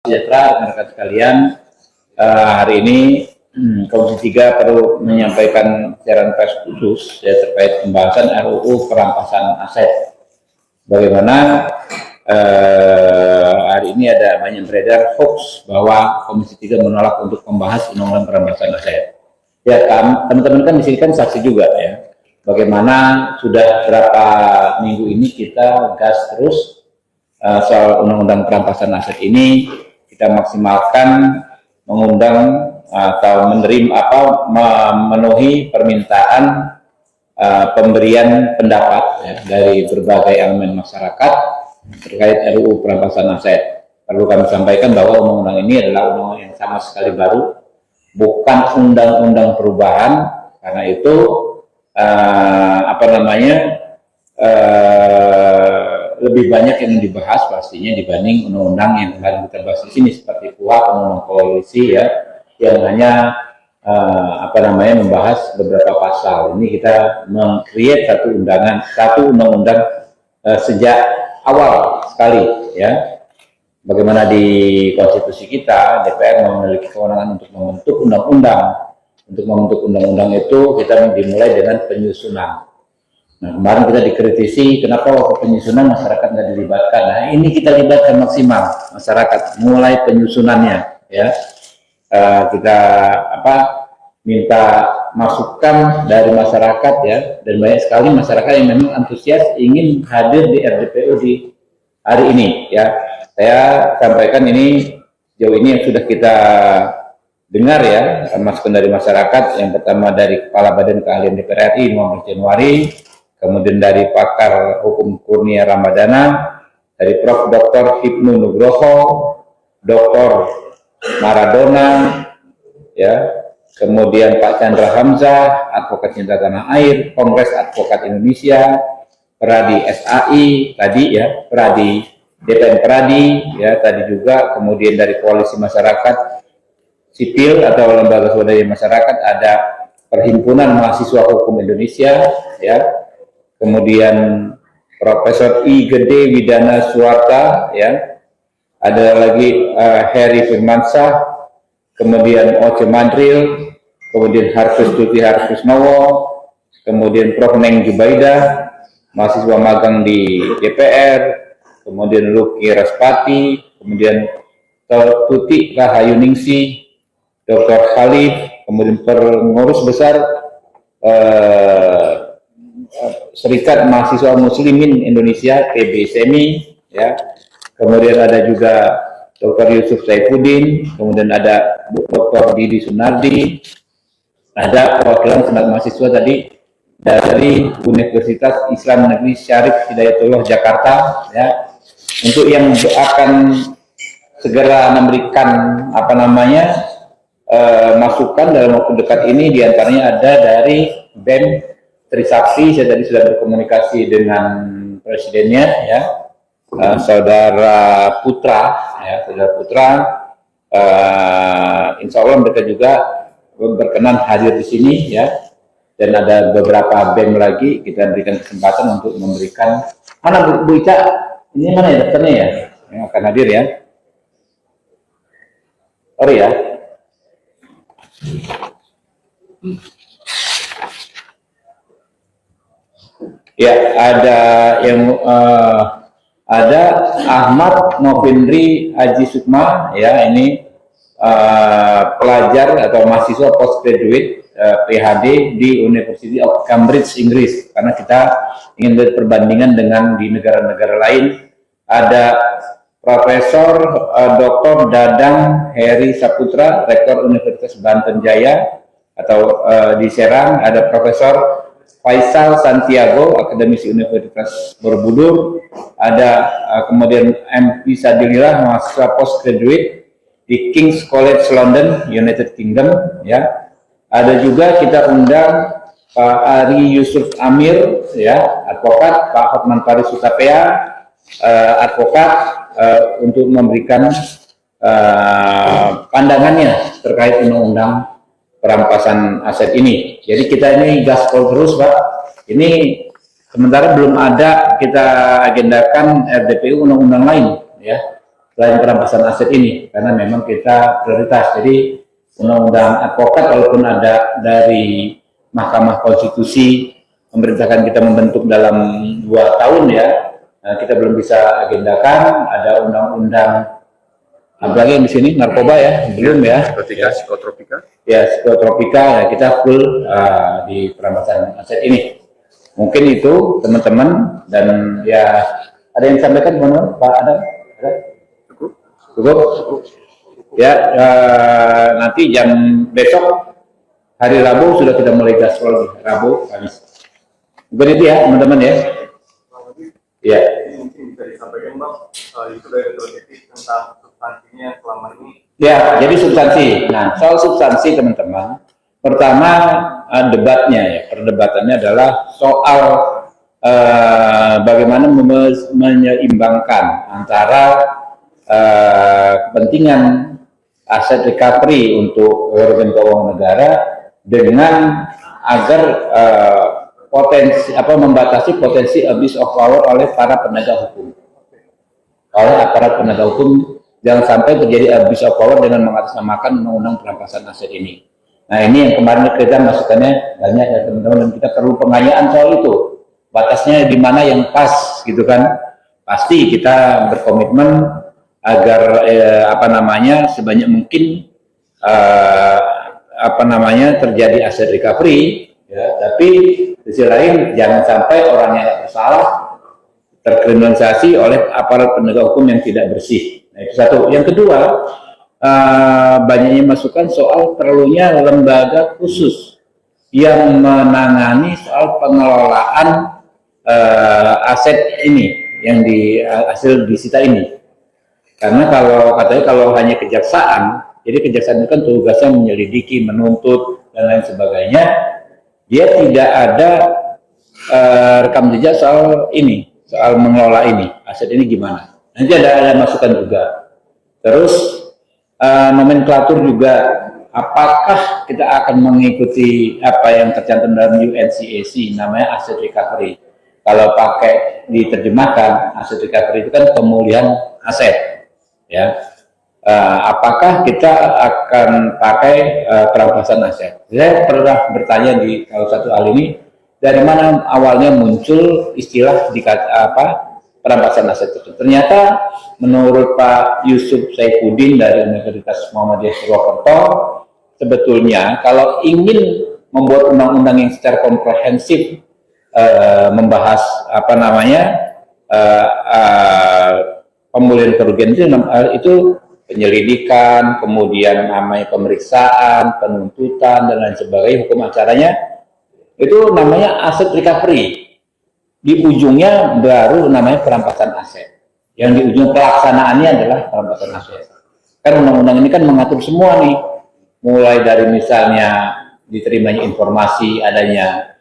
Sejahtera rekan-rekan sekalian, hari ini Komisi 3 perlu menyampaikan siaran pers khusus terkait pembahasan RUU perampasan aset. Bagaimana hari ini ada banyak beredar hoax bahwa Komisi 3 menolak untuk membahas undang-undang perampasan aset. Ya, teman-teman kan di sini kan saksi juga ya. Bagaimana sudah berapa minggu ini kita gas terus soal undang-undang perampasan aset ini. Kita maksimalkan mengundang atau memenuhi permintaan pemberian pendapat ya, dari berbagai elemen masyarakat terkait RUU perampasan aset. Perlu kami sampaikan bahwa undang-undang ini adalah undang-undang yang sama sekali baru, bukan undang-undang perubahan. Karena itu lebih banyak yang dibahas pastinya dibanding undang-undang yang kemarin kita bahas di sini seperti KUHP, undang-undang koalisi ya, yang hanya membahas beberapa pasal. Ini kita meng-create satu undang-undang sejak awal sekali ya. Bagaimana di konstitusi kita DPR memiliki kewenangan untuk membentuk undang-undang. Untuk membentuk undang-undang itu kita dimulai dengan penyusunan. Nah, kemarin kita dikritisi kenapa waktu penyusunan masyarakat nggak dilibatkan. Nah, ini kita libatkan maksimal masyarakat mulai penyusunannya ya. Kita minta masukan dari masyarakat ya, dan banyak sekali masyarakat yang memang antusias ingin hadir di RDPU di hari ini ya. Saya sampaikan ini jauh ini yang sudah kita dengar ya, masukan dari masyarakat. Yang pertama dari Kepala Badan Keahlian DPR RI 15 Januari, kemudian dari pakar hukum Kurnia Ramadana, dari Prof. Dr. Hipnu Nugroho, Dr. Maradona, ya, kemudian Pak Chandra Hamzah, Advokat Cinta Tanah Air, Kongres Advokat Indonesia, Peradi SAI, tadi ya, Peradi DPN Peradi, ya, tadi juga, kemudian dari Koalisi Masyarakat Sipil atau Lembaga Swadaya Masyarakat ada Perhimpunan Mahasiswa Hukum Indonesia, ya. Kemudian Profesor I. Gede Widana Suwarta, ya, ada lagi Heri Firmansyah, kemudian Oce Madril, kemudian Harfus Tuti Harfusnowo, kemudian Prof. Neng Jubaidah, mahasiswa magang di DPR, kemudian Luki Raspati, kemudian Tuti Rahayuningsi, Dr. Khalif, kemudian pengurus besar Serikat Mahasiswa Muslimin Indonesia PBSMI, ya. Kemudian ada juga Dr. Yusuf Saifuddin, kemudian ada Dr. Didi Sunardi, ada perwakilan senat mahasiswa tadi dari Universitas Islam Negeri Syarif Hidayatullah Jakarta, ya. Untuk yang akan segera memberikan masukan dalam waktu dekat ini, diantaranya ada dari BEM Trisakti. Saya tadi sudah berkomunikasi dengan presidennya, ya, Saudara Putra, ya, insya Allah mereka juga berkenan hadir di sini, ya, dan ada beberapa BEM lagi kita berikan kesempatan untuk memberikan. Mana Bu Ica? Ini mana ya daftarnya ya? Yang akan hadir ya? Sorry ya. Ya, ada yang ada Ahmad Novindri Haji Sukma, ya, ini pelajar atau mahasiswa postgraduate PhD di University of Cambridge, Inggris. Karena kita ingin lihat perbandingan dengan di negara-negara lain. Ada Profesor Dr. Dadang Heri Saputra, Rektor Universitas Banten Jaya atau di Serang. Ada Profesor Faisal Santiago, akademisi Universitas Borobudur. Ada kemudian MP Sadilillah, mahasiswa postgraduate di King's College London, United Kingdom, ya. Ada juga kita undang Pak Ari Yusuf Amir, ya, advokat, Pak Hotman Paris Utapea, advokat, untuk memberikan pandangannya terkait undang-undang perampasan aset ini. Jadi kita ini gaspol terus, Pak. Ini sementara belum ada kita agendakan RDPU undang-undang lain, ya. selain perampasan aset ini, karena memang kita prioritas. Jadi undang-undang advokat walaupun ada dari Mahkamah Konstitusi memerintahkan kita membentuk dalam 2 tahun ya, kita belum bisa agendakan. Ada undang-undang apalagi yang di sini narkoba ya, belum ya. Psikotropika. Ya, psikotropika ya, kita full di perampasan aset ini. Mungkin itu teman-teman, dan ya ada yang disampaikan teman-teman, Pak Adam? Ada? Cukup? Ya, nanti jam besok hari Rabu sudah kita mulai gaspol, Rabu, Kamis. Mungkin itu ya teman-teman ya. Ya. Mungkin bisa disampaikan Bang, itu dari etik tentang substansinya selama ini. Ya, jadi substansi. Nah, soal substansi teman-teman, pertama debatnya ya, perdebatannya adalah soal bagaimana menyeimbangkan antara kepentingan aset recovery untuk organ keuangan negara dengan agar membatasi potensi abuse of power oleh para penegak hukum. Oleh aparat penegak hukum, jangan sampai terjadi abuse of power dengan mengatasnamakan undang-undang perampasan aset ini. Nah, ini yang kemarin kita masukannya banyak ya teman-teman, dan kita perlu pengayaan soal itu. Batasnya di mana yang pas gitu kan. Pasti kita berkomitmen agar sebanyak mungkin terjadi aset recovery ya, tapi di sisi lain jangan sampai orang yang bersalah terkriminalisasi oleh aparat penegak hukum yang tidak bersih. Nah, itu satu. Yang kedua, banyaknya masukan soal perlunya lembaga khusus yang menangani soal pengelolaan aset ini yang hasil disita ini. Karena kalau hanya kejaksaan, jadi kejaksaan itu kan tugasnya menyelidiki, menuntut dan lain sebagainya, dia tidak ada rekam jejak soal ini, soal mengelola ini, aset ini gimana. Nanti ada masukan juga. Terus nomenklatur juga, apakah kita akan mengikuti apa yang tercantum dalam UNCAC, namanya aset recovery. Kalau pakai diterjemahkan, aset recovery itu kan pemulihan aset. Ya, apakah kita akan pakai perampasan aset? Saya pernah bertanya di salah satu hal ini, dari mana awalnya muncul istilah perampasan aset itu. Ternyata menurut Pak Yusuf Saifuddin dari Universitas Muhammadiyah Purwokerto, sebetulnya kalau ingin membuat undang-undang yang secara komprehensif membahas pemulihan kerugian itu penyelidikan, kemudian namanya pemeriksaan, penuntutan dan lain sebagainya, hukum acaranya itu namanya aset recovery. Di ujungnya baru namanya perampasan aset. Yang di ujung pelaksanaannya adalah perampasan aset. Kan undang-undang ini kan mengatur semua nih, mulai dari misalnya diterimanya informasi, adanya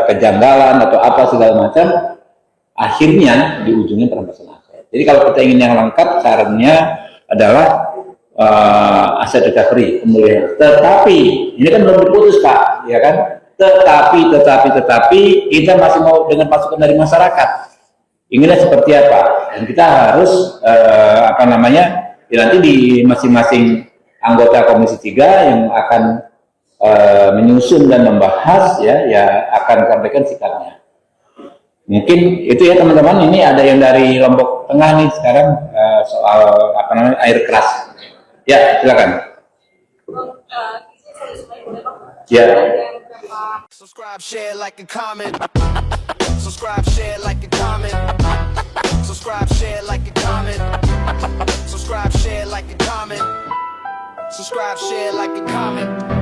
kejanggalan atau apa segala macam, akhirnya di ujungnya perampasan aset. Jadi kalau kita ingin yang lengkap, sarannya adalah aset recovery, pemulihan. Tetapi ini kan belum diputus Pak, ya kan? Tetapi kita masih mau dengan masukan dari masyarakat. Inginnya seperti apa? Dan kita harus nanti di masing-masing anggota Komisi 3 yang akan menyusun dan membahas ya akan sampaikan sikapnya. Mungkin itu ya teman-teman. Ini ada yang dari Lombok Tengah nih sekarang soal air keras. Ya, silakan. Ya. Subscribe, share, like, and comment. Subscribe, share, like, and comment. Subscribe, share, like, and comment. Subscribe, share, like, and comment. Subscribe, share, like, and comment.